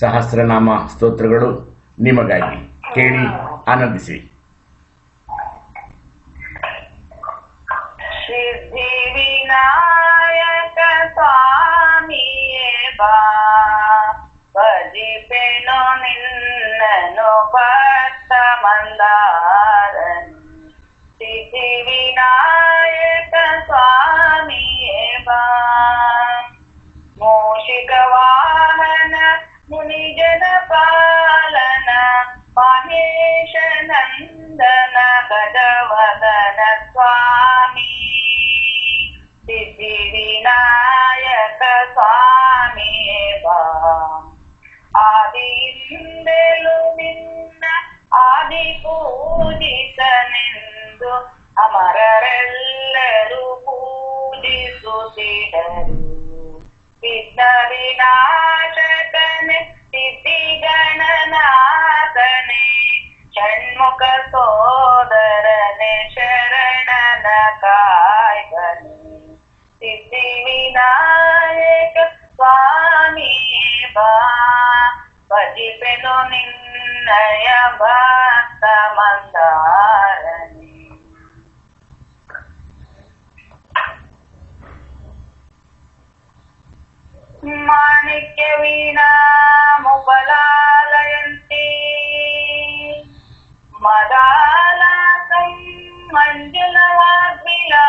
ಸಹಸ್ರನಾಮ ಸ್ತೋತ್ರಗಳು ನಿಮಗಾಗಿ. ಕೇಳಿ ಆನಂದಿಸಿ. ಸಿದ್ಧಿ ವಿನಾಯಕ ಸ್ವಾಮಿಯೇ ಬಾ, ಭಜಿಪೆನು ನಿನ್ನನು ಭಕ್ತ ಮಂದಾರನು. ಸಿದ್ಧಿ ವಿನಾಯಕ ಸ್ವಾಮಿಯೇ ಬಾ, ಮೂಷಿಕ ವಾಹನ ಮುನಿಜನ ಪಾಲನ ಮಹೇಶ ನಂದನ ಗಜವದನ ಸ್ವಾಮಿ. ಸಿದ್ಧಿ ವಿನಾಯಕ ಸ್ವಾಮಿಯೇ ಬಾ, ಆದಿಯಿಂದಲೂ ನಿನ್ನ ಆದಿ ಪೂಜಿತನೆಂದು ಅಮರರೆಲ್ಲರೂ ಪೂಜಿಸುತ್ತಿದ್ದರು. ವಿಘ್ನ ವಿನಾಶಕನೆ ಸಿದ್ಧಿ ಗಣನಾಥನೆ, ಷಣ್ಮುಖ ಸೋದರನೆ ಶರಣನ ಕಾಯ್ಗನೆ. ಸಿದ್ಧಿ ವಿನಾಯಕ ಸ್ವಾಮಿಯೇ ಬಾ, ಭಜಿಪೆನು ನಿನ್ನಯ ಭಕ್ತ ಮಂದಾರನೆ. ಮಾಣಿಕ್ಯ ವೀಣಾ ಮುಪಲಾಲಯಂತಿ, ಮದಾಲಾಸಂ ಮಂಜುಳವಾಗ್ವಿಲಾಸ.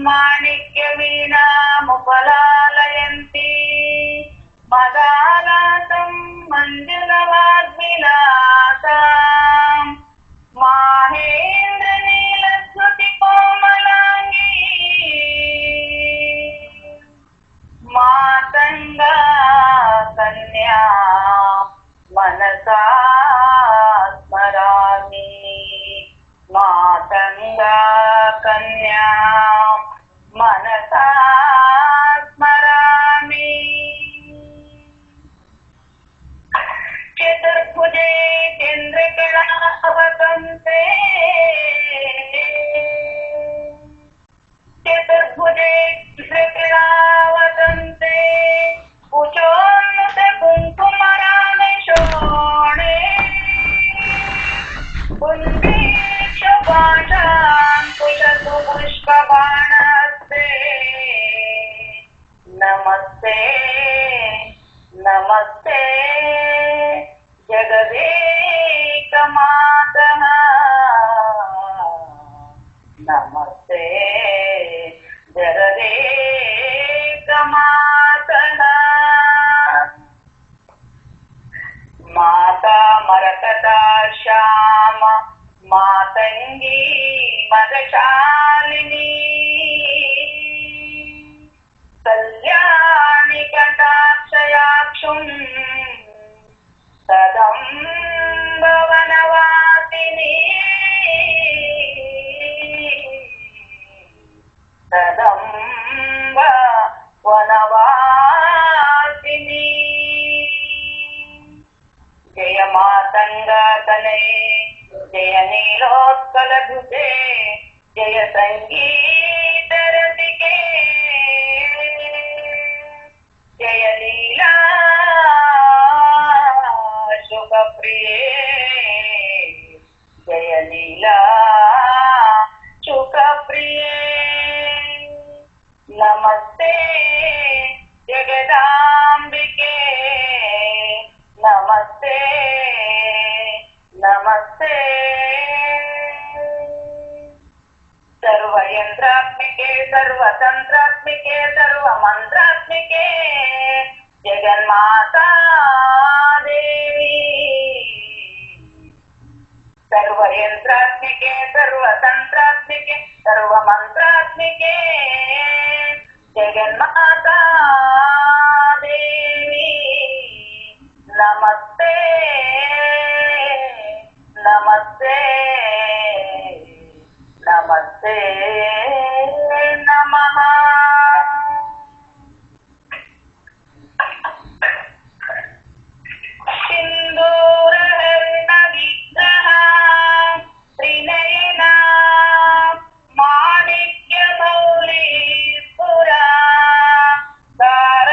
ಮಾಣಿಕ್ಯ ವೀಣಾ ಮುಪಲಾಲಯಂತಿ, ಮದಾಲಾಸಂ ಮಂಜುಳವಾಗ್ವಿಲಾಸ. ಮಾಹೇಂದ್ರ ನೀಲ ಸ್ಮೃತಿ ಕೋಮಲಾಂಗಿ, ಮಾತಂಗ ಕನ್ಯಾ ಮನಸಾ ಸ್ಮರಾಮಿ. ಮಾತಂಗ ಕನ್ಯಾ ಮನಸಾ ಸ್ಮರಾಮಿ. ಚತುರ್ಭುಜೆ ಚಂದ್ರಕಲಾವತಂತೆ, ಚತುರ್ಭುಜೆ ಚಂದ್ರಕಲಾವತಂತೆ, ಕುಚೋನ್ನತ ಕುಂಕುಮರಾಣಿ ಶೋಣೆ. ಪುಂಡೀಕ್ಷ ಪಾಶಾಂಕುಶತು ಪುಷ್ಪಬಾಣಸ್ತೆ. ನಮಸ್ತೆ ನಮಸ್ತೆ ಜಗದೇಕ ಮಾತಃ, ನಮಸ್ತೆ ಜಗದೇಕ ಮಾತಃ. ಮಾತಾ ಮರಕತಾ ಶ್ಯಾಮ ಮಾತಂಗೀ ಮದಶಾಲಿನಿ, ಕಲ್ಯಾಣಿ ಕಟಾಕ್ಷಯಾಕ್ಷುಂ ಸದಂಬವನವಾಸಿನಿ. ಸದಂಬ ವನವಾಸಿನಿ. ಜಯ ಮಾತಂಗ ತನಯೇ, ಜಯ ನೀಲೋತ್ಕಲ ಧುಜೆ, ಜಯ ಸಂಗೀತ ರಸಿಕೆ, ಜಯ ಲೀಲಾ ಶುಭ ಪ್ರಿಯೇ, ಜಯ ಲೀಲಾ ಶುಭ ಪ್ರಿಯೇ. ನಮಸ್ತೆ ಜಗದಾಂಬಿಕೆ, ನಮಸ್ತೆ ನಮಸ್ತೆ. ಸರ್ವಯಂತ್ರಾತ್ಮಿಕೆ ಸರ್ವತಂತ್ರಾತ್ಮಿಕೆ ಸರ್ವಮಂತ್ರಾತ್ಮಿಕೆ ಜಗನ್ಮಾತಾ ದೇವಿ. ಸರ್ವಯಂತ್ರಾತ್ಮಿಕೆ ಸರ್ವತಂತ್ರಾತ್ಮಿಕೆ ಸರ್ವಮಂತ್ರಾತ್ಮಿಕೆ ಜಗನ್ಮಾತಾ ದೇವಿ. ನಮಸ್ತೆ ನಮಸ್ತೆ ನಮಸ್ತೆ ನಮಃ. ಸಿಂಧೂರಹರಣ ವಿಗ್ರಹ ತ್ರಿನಯನ ಮಾಣಿಕ್ಯ ಮೌಲಿ ಪುರ ದಾರ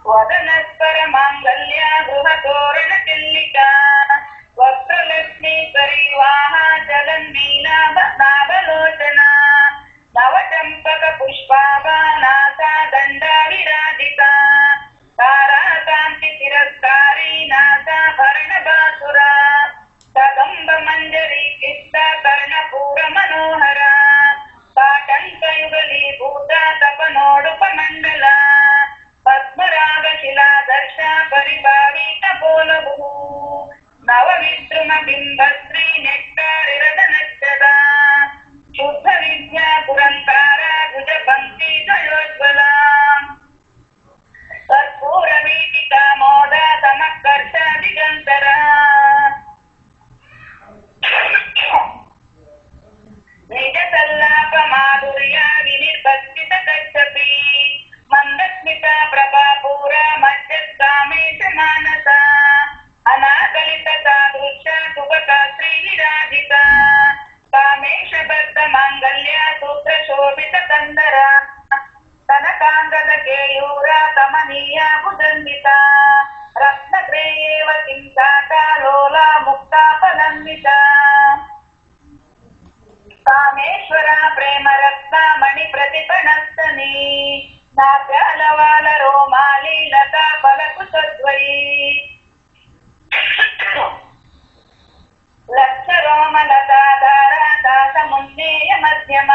ವದನಸ್ಪರ ಮಾಂಗಲ್ಯ ಗೃಹ ತೋರಣ ಚಿಲ್ಲಿಕಾ ವಕ್ರಲಕ್ಷ್ಮೀ ಪರಿವಾಹ ಜಗನ್ಮೀನಾಭನಾಭಲೋಚನ ನವಚಂಪಕ ಪುಷ್ಪಾಭಾನಾಸಾ ದಂಡ ವಿರಾಜಿತ ತಾರಾಕಾಂತಿ ತಿರಸ್ಕಾರಿ ನಾಸಾಭರಣ ಬಾಸುರ ಕದಂಬ ಮಂಜರಿ ಕಿಷ್ಟ ಕರ್ಣಪೂರ ಮನೋಹರ ಕಾಟಂಕ ಯುಗಲೀಭೂತ ತಪನೋಡುಪ ಮಂಡಲ ಪದ್ಮರಾಗ ಶಿಲಾದರ್ಶ ಪರಿಭಾವಿತ ಬೋಲಭೂ ನವವಿದ್ರುಮ ಬಿಂಬಶ್ರೀ ನೆಕ್ಟಾರಿರದ ನಚ್ಚದ ಶುದ್ಧ ವಿದ್ಯಾ ಪುರಂಕಾರ ಭುಜ ಪಂಕ್ತಿ ದಯೋಜ್ವಲ ಕರ್ಪೂರ ವೀಟಿಕಾ ಮೋದ ಸಮಕರ್ಷ ದಿಗಂತರ ನಿಜ ಸಲ್ಲಾಪ ಮಾಧುರ್ಯ ವಿನಿರ್ಭಕ್ತಿತ ಕಚ್ಚಪಿ ಮಂದಸ್ಮಿತ ಪ್ರಭಾಪೂರ ಮಜ್ಜತ್ಕಾಮೇಶ ಮಾನಸ ಅನಾಕಲಿತ ಸಾದೃಶ್ಯ ಸುಭಕಾಶ್ರೀ ವಿರಾಜಿತ ಕಾಮೇಶ ಬದ್ಧ ಮಾಂಗಲ್ಯ ಸೂತ್ರ ಶೋಭಿತ ಕಂದರ ಕನಕಾಂಗದ ಕೇಯೂರ ಕಮನೀಯ ಭುಜನ್ವಿತ ರತ್ನಕ್ರೇಯೇವ ಕಿಂಕಾಟ ಲೋಲ ಮುಕ್ತಾಪಲಂಬಿತ ಕಾಮೇಶ್ವರ ಪ್ರೇಮ ರತ್ನ ಮಣಿ ಪ್ರತಿಪಣಸ್ತನಿ ನಾಭ್ಯಾಲವಾಲ ರೋಮಾಲಿ ಲತಾ ಫಲಕುಶದ್ವಯಿ ಲಕ್ಷ ರೋಮ ಲತಾಧಾರ ದಾಸ ಮುನ್ನೇಯ ಮಧ್ಯಮ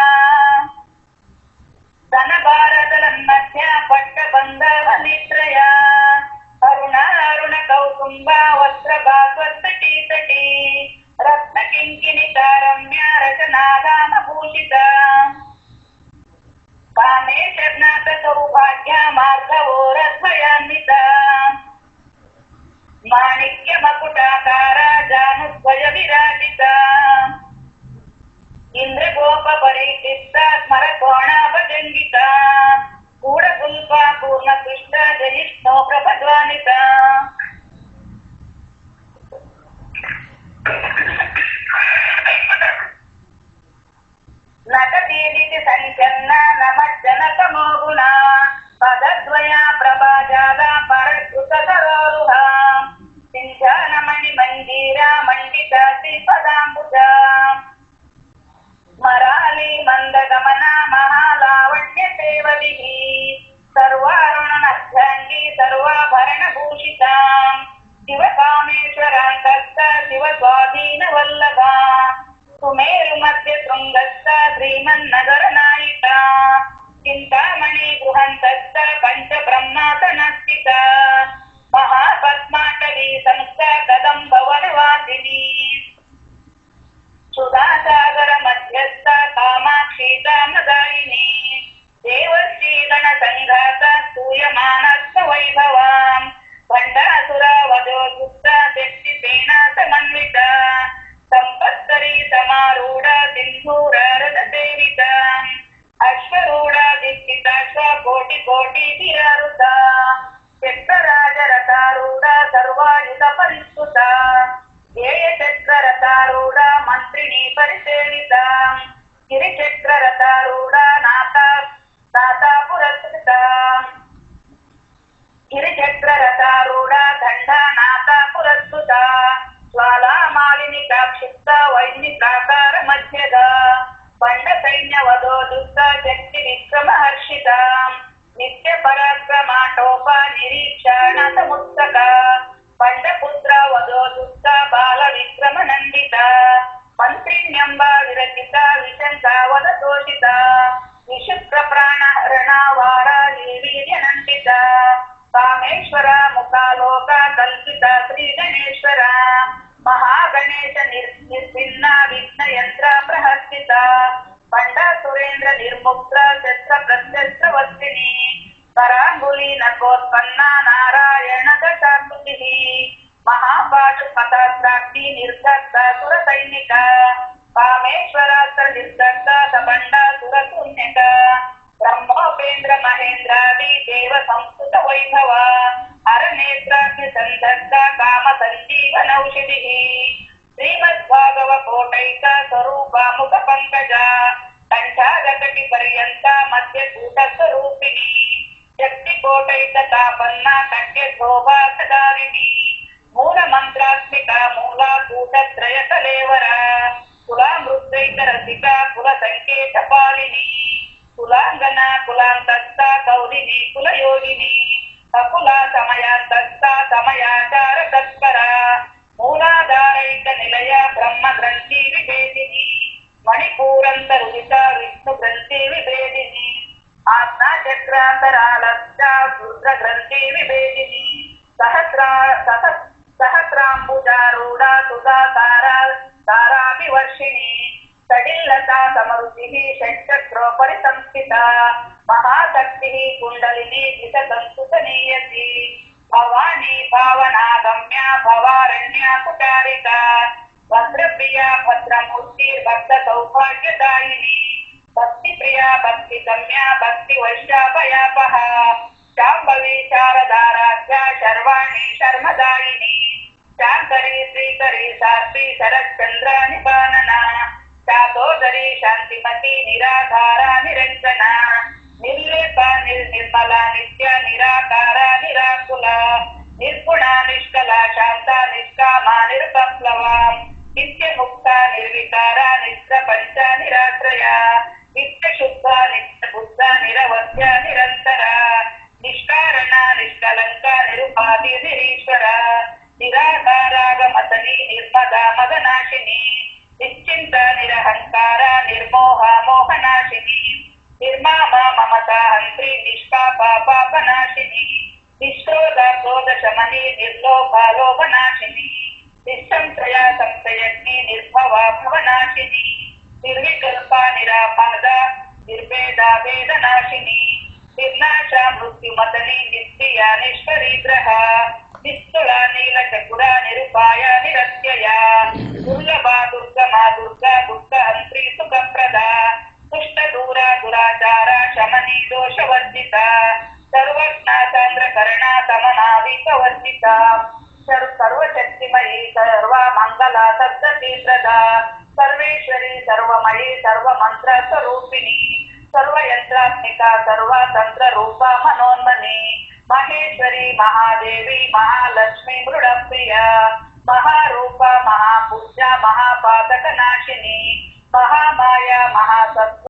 ಧನಭಾರದಲನ್ಮಧ್ಯ ಪಟ್ಟ ಬಂಧವ ನಿತ್ರಯ ಅರುಣ ಅರುಣ ಕೌಟುಂಬ ವಸ್ತ್ರ ಭಾಸ್ವತ್ತಟಿ ತಟಿ ರತ್ನ ಕಿಂಕಿಣಿ ತಾರಮ್ಯ ರಚನಾಧಾಮ ಭೂಷಿತ ಕಾಮೇಶನಾಥ ಸೌಭಾಗ್ಯ ಮಾರ್ಗವೋರದ್ವಯಾನ್ವಿತ ಮಾಣಿಕ್ಯ ಮಕುಟಾಕಾರ ಜಾನುದ್ವಯ ವಿರಾಜಿತ ಇಂದ್ರಗೋಪ ಪರಿಚಿತ್ತ ಸ್ಮರ ಕೋಣಾಭಜಂಗಿತ ಕೂಡಗುಲ್ಪ ಪೂರ್ಣ ಕೃಷ್ಣ ಜಯಿಷ್ಣು ಪ್ರಭಧ್ವಾನಿತ ನಟತೀದಿತಿ ಸಂಚನ್ನ ನಮಜ್ಜನ ತಮೋಗುಣ ಪದದ್ವಯ ಪ್ರಭಾಜಾಲ ಪರಕೃತ ಸರೋರುಹ ಸಿಂಚಾನಮಣಿ ಮಂಜೀರ ಮಂಡಿತ ಶ್ರೀಪದಾಂಬುಜ ಸ್ಮರಾಲಿ ಮಂದಗಮನ ಮಹಾಲಾವಣ್ಯ ಸೇವಲಿಹಿ ಸರ್ವಾರುಣನಭ್ಯಾಂಗಿ ಸರ್ವಾಭರಣ ಭೂಷಿತ ಶಿವಕಾಮೇಶ್ವರಾಂತಸ್ಥ ಶಿವ ಸ್ವಾಧೀನ ವಲ್ಲಭ ಸುಮೇರು ಮಧ್ಯ ಶೃಂಗಸ್ಥ ಶ್ರೀಮನ್ನಗರ ನಾಯಿಕ ಚಿಂತಾಮಣಿ ಗೃಹಂತಸ್ಥ ಪಂಚ ಬ್ರಹ್ಮಾಸನಸ್ಥಿತ ಮಹಾಪದ್ಮಾಟವಿ ಸಂಸ್ಥ ಕದಂಬ ವನವಾಸಿನಿ ಸುಧಾಸಾಗರ ಮಧ್ಯಸ್ಥ ಕಾಮಾಕ್ಷಿ ಕಾಮದಾಯಿನಿ ದೇವಶ್ರೀ ಗಣ ಸಂಘಾತ ಸ್ತೂಯಮಾನಸ್ಥ ವೈಭವ ಭಂಡಾಸುರ ವಧೋಗುಪ್ತ ಶಕ್ತಿ ಸೇನಾ ಸಮನ್ವಿತ ಸಂಪತ್ಕರಿ ಸಮಾರೂಢ ಸಿಂಧೂರಾರದ ಸೇವಿತ ಅಶ್ವರೂಢ ದಿಕ್ಕಿತಾಶ್ವ ಕೋಟಿ ಕೋಟಿ ವಿರಾರುತ ಚಕ್ರರಾಜ ರಥಾರೂಢ ಸರ್ವಾಯುಧ ಪರಿಷ್ಕೃತ ಏಯ ಚಕ್ರ ರಥಾರೂಢ ಮಂತ್ರಿಣಿ ಪರಿಸೇವಿತ ಗಿರಿಚಕ್ರ ರಥಾರೂಢ ನಾಥ ಪುರಸ್ಕೃತ ಗಿರಿಚಕ್ರ ರಥಾರೂಢ ದಂಡನಾಥ ಪುರಸ್ಕೃತ ಜ್ವಾಲಾ ಮಾಲಿನಿ ಕಾಕ್ಷಿಪ್ತ ವೈನಿಕಾಕಾರ ಮಧ್ಯದ ಬಂಡ ಸೈನ್ಯ ವಧೋದುತ್ತ ಶಕ್ತಿ ವಿಕ್ರಮ ಹರ್ಷಿತ ನಿತ್ಯ ಪರಾಕ್ರಮಾಟೋಪ ನಿರೀಕ್ಷಣ ಸಮುತ್ತಕ ಪಂಡಪುತ್ರ ವಧೋದುತ್ತ ಬಾಲ ವಿಕ್ರಮ ನಂದಿತ ಮಂತ್ರಿಣ್ಯಂಬ ವಿರಚಿತ ವಿಶಂಕಾವದ ತೋಷಿತ ವಿಶುಕ್ರ ಪ್ರಾಣ ಹರಣವಾರ ನಿರ್ವೀರ್ಯ ನಂದಿತ ಕಾಮೇಶ್ವರ ಮುಖಾಲೋಕ ಕಲ್ಪಿತ ಶ್ರೀ ಗಣೇಶ್ವರ ಮಹಾಗಣೇಶ ನಿರ್ಭಿನ್ನ ವಿಘ್ನ ಯಂತ್ರ ಪ್ರಹರ್ಷಿತ ಪಂಡ ಸುರೇಂದ್ರ ನಿರ್ಮುಕ್ತ ಶಸ್ತ್ರ ಪ್ರತ್ಯಸ್ತ್ರ ವಸ್ತಿನಿ ಕರಾಂಗುಲಿ ನಕೋತ್ಪನ್ನ ನಾರಾಯಣ ದಶಾಕೃತಿ ಮಹಾಪಾಶು ಪಥಾಸ್ತ್ರಾಕ್ಷಿ ನಿರ್ಧತ್ತ ಸುರ ಸೈನಿಕ ಕಾಮೇಶ್ವರಾಸ್ತ್ರ ನಿರ್ಧತ್ತ ಸಬಂಡ ಸುರ ಶೂನ್ಯಕ ಬ್ರಹ್ಮೋಪೇಂದ್ರ ಮಹೇಂದ್ರಾದಿ ದೇವ ಸಂಸ್ಕೃತ ವೈಭವ ಹರನೇತ್ರಾಗ್ನಿ ಸಂದಗ್ಧ ಕಾಮ ಸಂಜೀವನೌಷಧಿ ಶ್ರೀಮದ್ಭಾಗವ ಕೋಟೈಕ ಸ್ವರೂಪ ಮುಖ ಪಂಕಜ ಕಂಠಾದಕಟಿ ಪರ್ಯಂತ ಮಧ್ಯ ಕೂಟ ಸ್ವರೂಪಿಣಿ ಶಕ್ತಿ ಕೋಟೈತ ತಾಪನ್ನ ಖಡ್ಗೆ ಶೋಭಾಸದಾರಿಣಿ ಮೂಲ ಮಂತ್ರಾತ್ಮಿಕ ಮೂಲಾಕೂಟತ್ರಯ ಕಲೇವರ ಕುಲಾಮೃತೈಕ ರಸಿಕ ಕುಲ ಸಂಕೇತ ಪಾಲಿನಿ ಕುಲಾಂಗನ ಕುಲಾಂತಸ್ಥ ಕೌಲಿನಿ ಕುಲಯೋಗಿನಿ ಅಕುಲ ಸಮಯಾಂತಸ್ಥ ಸಮಯಾಚಾರ ತತ್ಪರ ಮೂಲಾಧಾರೈಕ ನಿಲಯ ಬ್ರಹ್ಮ ಗ್ರಂಥಿ ವಿಭೇದಿನಿ ಮಣಿಪೂರಂತರುಹಿತ ವಿಷ್ಣು ಗ್ರಂಥಿ ವಿಭೇದಿನಿ ಆಜ್ಞಾ ಚಕ್ರಾಂತರಾಲಬ್ಧ ರುದ್ರ ಗ್ರಂಥಿ ವಿಭೇದಿನಿ ಸಹಸ್ರಾಂಬುಜಾರೂಢ ಸುಧಾ ತಾರಾಭಿವರ್ಷಿಣಿ ಸಡಿಲ್ಲತಾ ಸಮರುಚಿಃ ಷಟ್ಚಕ್ರೋಪರಿ ಸಂಸ್ಥಿತ ಮಹಾಶಕ್ತಿ ಕುಂಡಲಿನಿ ದಿಶಸಂಸ್ತುತನೀಯಸಿ ಭವಾನಿ ಭಾವನಾಗಮ್ಯ ಭವಾರಣ್ಯ ಕುಟಾರಿಕ ಭದ್ರಪ್ರಿಯ ಭದ್ರಮೂರ್ತಿ ಭಕ್ತ ಸೌಭಾಗ್ಯದಾಯಿನಿ ಭಕ್ತಿಪ್ರಿಯ ಭಕ್ತಿ ಗಮ್ಯ ಭಕ್ತಿ ವೈಶ್ಯಾಪಯಾಪಹ ಶಾಂಭವಿ ಶಾರದಾರಾಧ್ಯ ಶರ್ವಾಣಿ ಶರ್ಮದಾಯಿನಿ ಶಾಂಕರಿ ಶ್ರೀಕರಿ ಶಾಸ್ತ್ರಿ ಶರತ್ಚಂದ್ರ ನಿಪಾನನ ಶಾತೋದರಿ ಶಾಂತಿಮತಿ ನಿರಾಧಾರ ನಿರಂಜನ ನಿರ್ಲೇಪ ನಿರ್ಮಲ ನಿತ್ಯ ನಿರಾಕಾರ ನಿರಾಕುಲ ನಿರ್ಗುಣ ನಿಷ್ಕಲ ಶಾಂತ ನಿಷ್ಕಾಮ ನಿರ್ಪಪ್ಲವ ನಿತ್ಯ ಮುಕ್ತ ನಿರ್ವಿಕಾರ ನಿಷ್ಪ್ರಪಂಚ ನಿರಾಶ್ರಯ ನಿತ್ಯ ಶುದ್ಧ ನಿತ್ಯ ಬುದ್ಧ ನಿರವಧ್ಯ ನಿರಂತರ ನಿಷ್ಕಾರಣ ನಿಷ್ಕಲಂಕ ನಿರುಪಾಧಿ ನಿರೀಶ್ವರ ನಿರಾಧಾರಾಗಮತನಿ ನಿರ್ಮದ ಮದನಾಶಿನಿ ನಿಶ್ಚಿಂತ ನಿರಹಂಕಾರ ನಿರ್ಮೋಹ ಮೋಹನಾಶಿನಿ ನಿರ್ಮಾಮ ಮಮತಾ ಹಂತ್ರಿ ನಿಷ್ಪಾಪ ಪಾಪನಾಶಿನಿ ನಿಶ್ರೋಧ ಕ್ರೋಧ ಶಮನಿ ನಿರ್ಲೋಭ ಲೋಭನಾಶಿನಿ ನಿಸ್ಸಂಶಯ ಸಂಶಯಜ್ಞಿ ನಿರ್ಭವ ಭವನಾಶಿನಿ ನಿರ್ವಿಕಲ್ಪ ನಿರಾಪಾದ ನಿರ್ಭೇದ ಭೇದನಾಶಿನಿ ನಿರ್ನಾಶ ಮೃತ್ಯುಮತನಿ ನಿತ್ಯ ನಿಷ್ಪರಿಗ್ರಹ ನಿಸ್ತುಳ ನೀಲ ಚಕುರ ನಿರುಪಾಯ ನಿರತ್ಯಯ ದುರ್ಲಭ ದುರ್ಗಮ ದುರ್ಗಾ ದುಃಖ ಹಂತ್ರಿ ಸುಖಪ್ರದ ದುಷ್ಟ ದೂರ ದುರಾಚಾರ ಶಮನಿ ದೋಷವರ್ಜಿತ ಸರ್ವಜ್ಞ ಸಾಂದ್ರಕರಣ ಸಮನಾಧಿಕವರ್ಜಿತ ಸರ್ವಶಕ್ತಿಮಯಿ ಸರ್ವ ಮಂಗಲ ಸಪ್ತತೀರ್ಥದ ಸರ್ವೇಶ್ವರಿ ಸರ್ವಮಯಿ ಸರ್ವಮಂತ್ರ ಸ್ವರೂಪಿಣಿ ಸರ್ವಯಂತ್ರಾತ್ಮಿಕ ಸರ್ವತಂತ್ರ ರೂಪ ಮನೋನ್ಮನಿ ಮಹೇಶ್ವರಿ ಮಹಾದೇವಿ ಮಹಾಲಕ್ಷ್ಮಿ ಮೃಡಪ್ರಿಯ ಮಹಾರೂಪ ಮಹಾಪೂಜ್ಯ ಮಹಾಪಾತಕ ನಾಶಿನಿ ಮಹಾಮಾಯ ಮಹಾಸತ್ವ